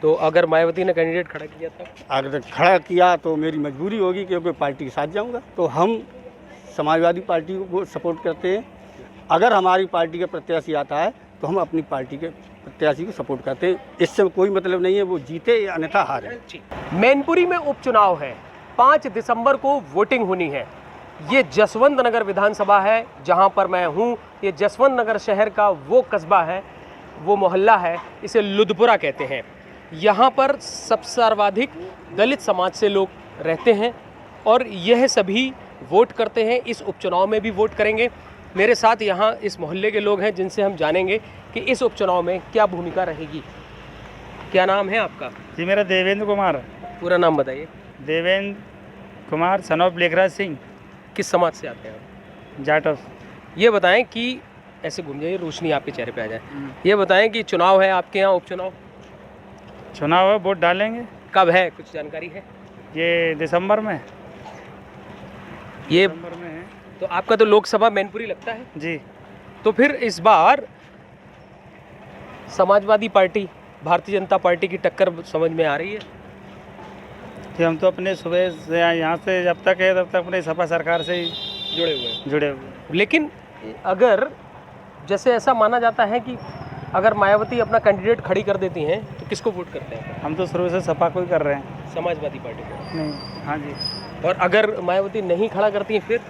तो अगर मायावती ने कैंडिडेट खड़ा किया था, अगर खड़ा किया तो मेरी मजबूरी होगी क्योंकि पार्टी के साथ जाऊंगा। तो हम समाजवादी पार्टी को सपोर्ट करते हैं। अगर हमारी पार्टी का प्रत्याशी आता है तो हम अपनी पार्टी के प्रत्याशी को सपोर्ट करते हैं। इससे कोई मतलब नहीं है वो जीते या अन्यथा हारे। मैनपुरी में उपचुनाव है, 5 दिसंबर को वोटिंग होनी है। ये जसवंत नगर विधानसभा है जहां पर मैं हूं। ये जसवंत नगर शहर का वो कस्बा है, वो मोहल्ला है, इसे लुधपुरा कहते हैं। यहाँ पर सबसे सर्वाधिक दलित समाज से लोग रहते हैं और यह सभी वोट करते हैं। इस उपचुनाव में भी वोट करेंगे। मेरे साथ यहाँ इस मोहल्ले के लोग हैं जिनसे हम जानेंगे कि इस उपचुनाव में क्या भूमिका रहेगी। क्या नाम है आपका? जी मेरा देवेंद्र कुमार। पूरा नाम बताइए। Devendra Kumar son of Lekhraj Singh. किस समाज से आते हैं आप? जाटव। ये बताएं कि ऐसे घूम जाइए, रोशनी आपके चेहरे पे आ जाए। ये बताएं कि चुनाव है आपके यहाँ, उपचुनाव चुनाव है, वोट डालेंगे। कब है, कुछ जानकारी है? ये दिसंबर में। ये दिसंबर में है तो आपका तो लोकसभा मैनपुरी लगता है जी। तो फिर इस बार समाजवादी पार्टी भारतीय जनता पार्टी की टक्कर समझ में आ रही है? कि हम तो अपने सुबह से यहाँ से जब तक है तब तक अपने सपा सरकार से ही जुड़े हुए। लेकिन अगर जैसे ऐसा माना जाता है कि अगर मायावती अपना कैंडिडेट खड़ी कर देती हैं तो किसको वोट करते हैं? हम तो शुरू से सपा को ही कर रहे हैं। समाजवादी पार्टी को नहीं। हाँ जी। और अगर मायावती नहीं खड़ा करती हैं फिर?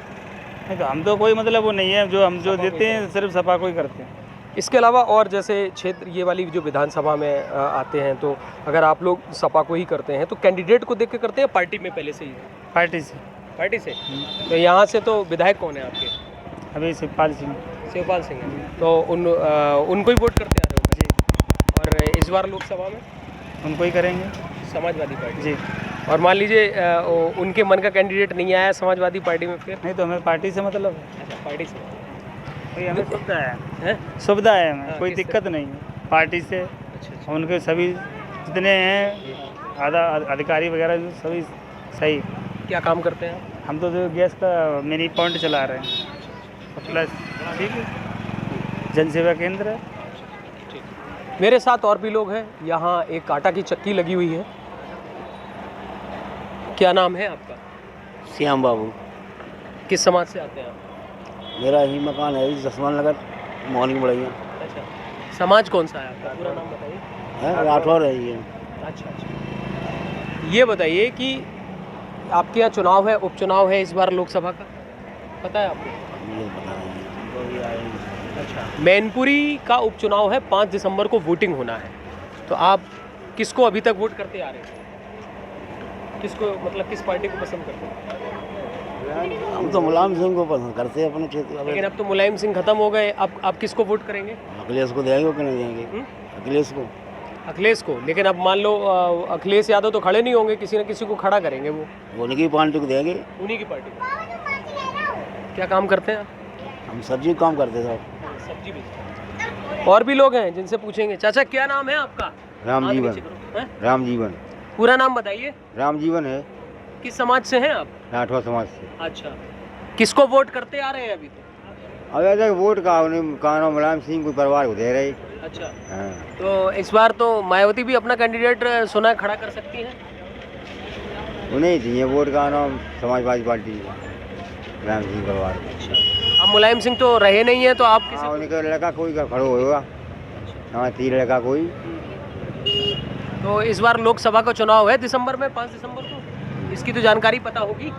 नहीं तो हम तो कोई मतलब वो नहीं है, जो हम जो देते हैं सिर्फ सपा को ही करते हैं। इसके अलावा और जैसे क्षेत्र ये वाली जो विधानसभा में आते हैं तो अगर आप लोग सपा को ही करते हैं तो कैंडिडेट को देख के करते हैं पार्टी में पहले से ही? पार्टी से। पार्टी से। तो यहाँ से तो विधायक कौन है आपके? अभी शिवपाल सिंह। शिवपाल सिंह है। तो उनको ही वोट करते आ रहे हो जी। और इस बार लोकसभा में उनको ही करेंगे, समाजवादी पार्टी जी। और मान लीजिए उनके मन का कैंडिडेट नहीं आया समाजवादी पार्टी में फिर? नहीं तो हमें पार्टी से मतलब है। अच्छा, पार्टी से कोई हमें सुविधा है, हैं? सुविधा है हमें, हाँ, कोई किससे? दिक्कत नहीं है पार्टी से। अच्छा। उनके सभी जितने हैं आधा अधिकारी वगैरह सभी सही। क्या काम करते हैं आप? हम तो जो गैस का मिनी पॉइंट चला रहे हैं प्लस, ठीक है, जन सेवा केंद्र है। मेरे साथ और भी लोग हैं। यहाँ एक आटा की चक्की लगी हुई है। क्या नाम है आपका? श्याम बाबू। किस समाज से आते हैं आप? मेरा ही मकान है जसवंत नगर मॉर्निंग बढ़िया अच्छा, समाज कौन सा है आपका? पूरा नाम बताइए। है, राठौर है ये। अच्छा अच्छा, ये बताइए कि आपके यहाँ चुनाव है, उपचुनाव है इस बार लोकसभा का, पता है आपको? अच्छा, मैनपुरी का उपचुनाव है, 5 दिसंबर को वोटिंग होना है। तो आप किसको अभी तक वोट करते आ रहे हैं? किसको, मतलब किस पार्टी को पसंद करते हैं? हम तो मुलायम सिंह को पसंद करते हैं अपने क्षेत्र। लेकिन अब तो मुलायम सिंह खत्म हो गए, अब आप किसको वोट करेंगे? अखिलेश को देंगे कि नहीं देंगे? अखिलेश को। अखिलेश को। लेकिन अब मान लो अखिलेश यादव तो खड़े नहीं होंगे, किसी न किसी को खड़ा करेंगे वो। उनकी पार्टी को देंगे। उन्हीं की पार्टी को। क्या काम करते हैं आप? हम सब्जी काम करते थे। सब्जी बेचते हैं। और भी लोग हैं जिनसे पूछेंगे। चाचा क्या नाम है आपका? राम जीवन। राम जीवन। पूरा नाम बताइए। राम जीवन है। किस समाज से हैं आप? राठौर समाज से। अच्छा, किसको वोट करते आ रहे हैं अभी तो? अभी तक वोट का कानो मुलायम सिंह को परिवार को दे रही। अच्छा, हाँ। तो इस बार तो मायावती भी अपना कैंडिडेट सुना खड़ा कर सकती हैं? उन्हें दिए वोट का नाम समाजवादी पार्टी मुलायम सिंह परिवार। अच्छा, अब मुलायम सिंह तो रहे नहीं है तो आप किसे? हाँ, उनका लड़का कोई का खड़ो होगा। हाँ, 3 लड़का कोई। तो इस बार लोकसभा का चुनाव है दिसंबर में, 5 दिसंबर को। इसकी तो जानकारी पता होगी,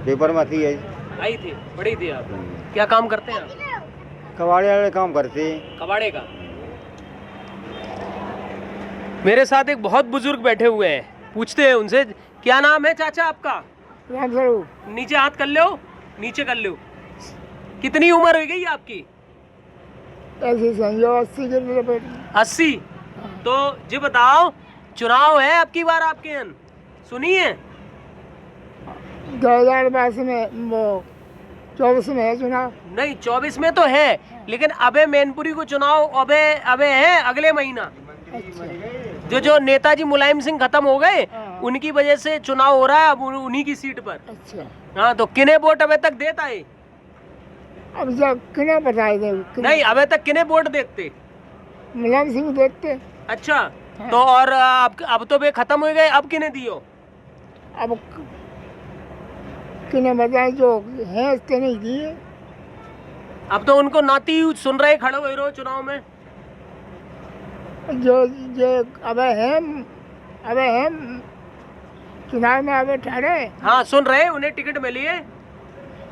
पेपर में थी है। आई थी, पढ़ी थी आप? क्या काम करते हैं आप? कबाड़े वाले काम करते हैं। कबाड़े का। मेरे साथ एक बहुत बुजुर्ग बैठे हुए हैं, पूछते हैं उनसे। क्या नाम है चाचा आपका? राम स्वरूप। नीचे हाथ कर लो, नीचे कर लो। कितनी उम्र हो गई आपकी? ऐसे समझो 80 के मेरे 80। तो जी बताओ, चुनाव है अब की बार आपके यहाँ, सुनिए। 2022 में वो 24 में है चुनाव। नहीं, 24 में तो है, लेकिन अबे मैनपुरी को चुनाव अबे अबे है अगले महीना। अच्छा। जो नेताजी मुलायम सिंह खत्म हो गए, उनकी वजह से चुनाव हो रहा है अब उन्हीं की सीट पर। अच्छा। हाँ, तो किन्हें वोट अबे तक देता है? अब जब किन्हें बताए दे? नहीं, अबे तक किन्हें वोट देते? मुलायम सिंह देखते। अच्छा, तो और अब तो वे खत्म हो गए, अब किन्हें दियो? अब किन्हें बताए जो है इसके नहीं दिए। अब तो उनको नाती सुन रहे खड़े हुए रहो चुनाव में। जो जो अब है चुनाव में अब ठहरे। हाँ सुन रहे, उन्हें टिकट मिली है।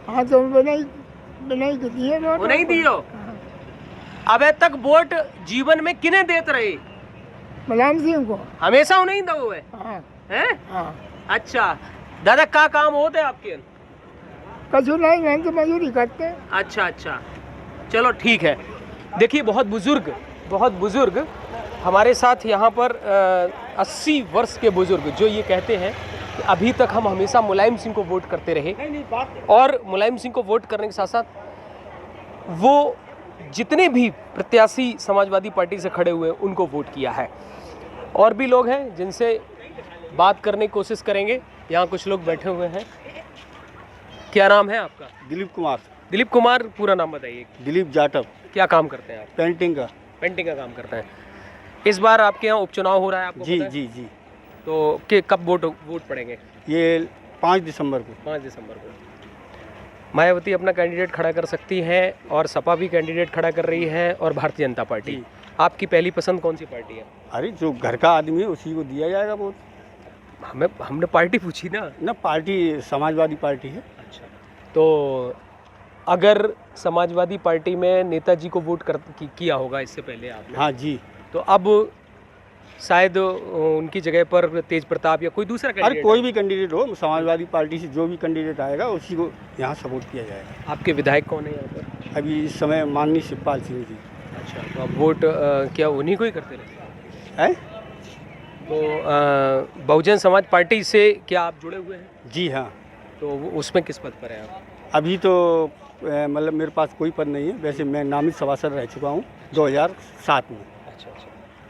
हाँ तो नहीं दिए वोट। वो नहीं दियो। अब तक वोट जीवन में किन्हें देते रहे? मुलायम सिंह को। हमेशा उन्हें दो है हाँ हैं? हाँ। अच्छा दादा, क्या काम होते आपके? कछु नहीं, मेहनत मजदूरी करते। अच्छा अच्छा, चलो ठीक है। देखिए बहुत बुजुर्ग हमारे साथ यहाँ पर 80 वर्ष के बुजुर्ग जो ये कहते हैं कि अभी तक हम हमेशा मुलायम सिंह को वोट करते रहे, और मुलायम सिंह को वोट करने के साथ साथ वो जितने भी प्रत्याशी समाजवादी पार्टी से खड़े हुए उनको वोट किया है। और भी लोग हैं जिनसे बात करने की कोशिश करेंगे। यहाँ कुछ लोग बैठे हुए हैं। क्या नाम है आपका? दिलीप कुमार। दिलीप कुमार, पूरा नाम बताइए। दिलीप जाटव। क्या काम करते हैं आप? पेंटिंग का। पेंटिंग का काम करते हैं। इस बार आपके यहाँ उपचुनाव हो रहा है, आपको जी पता है? जी जी। तो कब वोट पड़ेंगे? ये 5 दिसंबर को। 5 दिसंबर को मायावती अपना कैंडिडेट खड़ा कर सकती है, और सपा भी कैंडिडेट खड़ा कर रही है, और भारतीय जनता पार्टी। आपकी पहली पसंद कौन सी पार्टी है? अरे जो घर का आदमी है उसी को दिया जाएगा वोट। हमने पार्टी पूछी ना। पार्टी समाजवादी पार्टी है। अच्छा, तो अगर समाजवादी पार्टी में नेताजी को वोट किया होगा इससे पहले आपने? हाँ जी। तो अब शायद उनकी जगह पर तेज प्रताप या कोई दूसरा कैंडिडेट? अरे कोई भी कैंडिडेट हो, समाजवादी पार्टी से जो भी कैंडिडेट आएगा उसी को यहाँ सपोर्ट किया जाएगा। आपके विधायक कौन है यहाँ पर? अभी इस समय माननीय शिवपाल सिंह जी। अच्छा, तो आप वोट क्या उन्हीं को ही करते रहते हैं? तो बहुजन समाज पार्टी से क्या आप जुड़े हुए हैं? जी हाँ। तो उसमें किस पद पर है आप? अभी तो मतलब मेरे पास कोई पद नहीं है। वैसे मैं नामित सभासद रह चुका हूँ 2007 में। अच्छा अच्छा।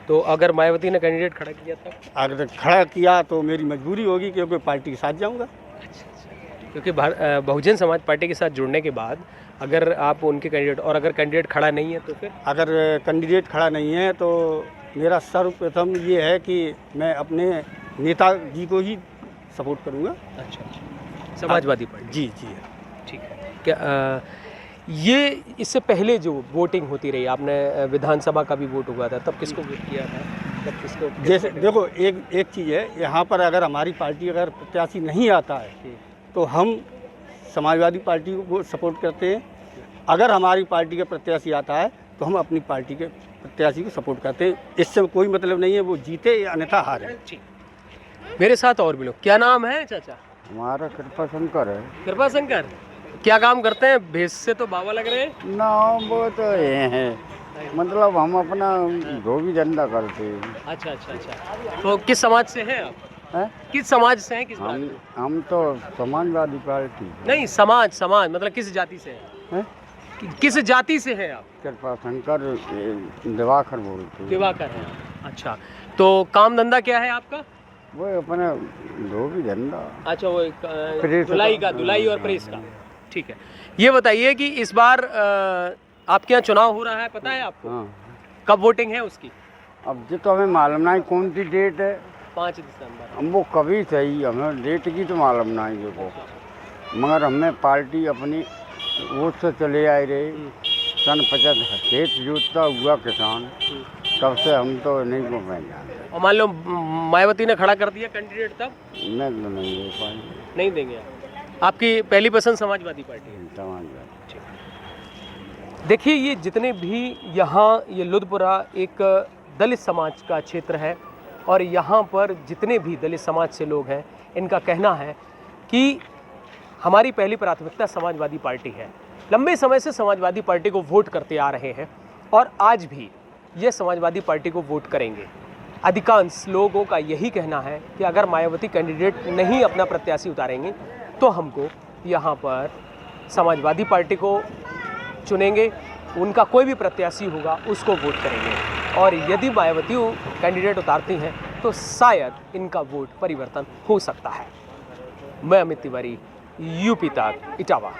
तो अगर मायावती ने कैंडिडेट खड़ा किया था? अगर खड़ा किया तो मेरी मजबूरी होगी, क्योंकि पार्टी के साथ जाऊँगा। अच्छा अच्छा। क्योंकि बहुजन समाज पार्टी के साथ जुड़ने के बाद अगर आप उनके कैंडिडेट, और अगर कैंडिडेट खड़ा नहीं है तो फिर? अगर कैंडिडेट खड़ा नहीं है तो मेरा सर्वप्रथम ये है कि मैं अपने नेताजी को ही सपोर्ट करूँगा। अच्छा अच्छा, समाजवादी पार्टी। जी जी ठीक है। क्या ये इससे पहले जो वोटिंग होती रही, आपने विधानसभा का भी वोट हुआ था, तब किसको वोट किया था? तब किसको? जैसे देखो, एक चीज़ है यहाँ पर, अगर हमारी पार्टी अगर प्रत्याशी नहीं आता है तो हम समाजवादी पार्टी को सपोर्ट करते हैं। अगर हमारी पार्टी का प्रत्याशी आता है तो हम अपनी पार्टी के प्रत्याशी को सपोर्ट करते हैं। इससे कोई मतलब नहीं है वो जीते या अन्यथा हारे। मेरे साथ और भी लोग। क्या नाम है चाचा? हमारा कृपा शंकर है। कृपा शंकर, क्या काम करते हैं? भेष से तो बाबा लग रहे हैं। ना वो तो ये है, मतलब हम अपना धोबी धंधा करते हैं। अच्छा अच्छा अच्छा। तो किस समाज से हैं आप? हैं? किस समाज से हैं? किस बात? हम तो समाजवादी पार्टी। नहीं, समाज मतलब किस जाति से हैं? किस जाति से हैं आप? कृपा शंकर दिवाकर बोलते हैं। दिवाकर हैं। अच्छा, तो काम धंधा क्या है आपका? वो अपना धोबी धंधा। अच्छा, वो प्रेस धुलाई और प्रेस का। ठीक है। ये बताइए कि इस बार आपके यहाँ चुनाव हो रहा है, पता है आपको? हाँ। कब वोटिंग है उसकी? अब जो तो हमें मालूम नहीं कौन सी डेट है। 5 दिसंबर। हम वो कभी सही, हमें डेट की तो मालूम नहीं देखो, मगर हमें पार्टी अपनी वोट से चले आए रहे। सन 50 खेत जोतता हुआ किसान, तब से हम तो नहीं को मैं जानते। और मान लो मायावती ने खड़ा कर दिया कैंडिडेट, तब मैं तो नहीं दे पाएंगे। नहीं देंगे आप? आपकी पहली पसंद समाजवादी पार्टी है? समाजवादी। देखिए, ये जितने भी यहाँ, ये लुधपुरा एक दलित समाज का क्षेत्र है, और यहाँ पर जितने भी दलित समाज से लोग हैं, इनका कहना है कि हमारी पहली प्राथमिकता समाजवादी पार्टी है। लंबे समय से समाजवादी पार्टी को वोट करते आ रहे हैं, और आज भी ये समाजवादी पार्टी को वोट करेंगे। अधिकांश लोगों का यही कहना है कि अगर मायावती कैंडिडेट नहीं अपना प्रत्याशी उतारेंगे तो हमको यहाँ पर समाजवादी पार्टी को चुनेंगे, उनका कोई भी प्रत्याशी होगा उसको वोट करेंगे, और यदि मायावती कैंडिडेट उतारती हैं तो शायद इनका वोट परिवर्तन हो सकता है। मैं अमित तिवारी, यूपी तक, इटावा।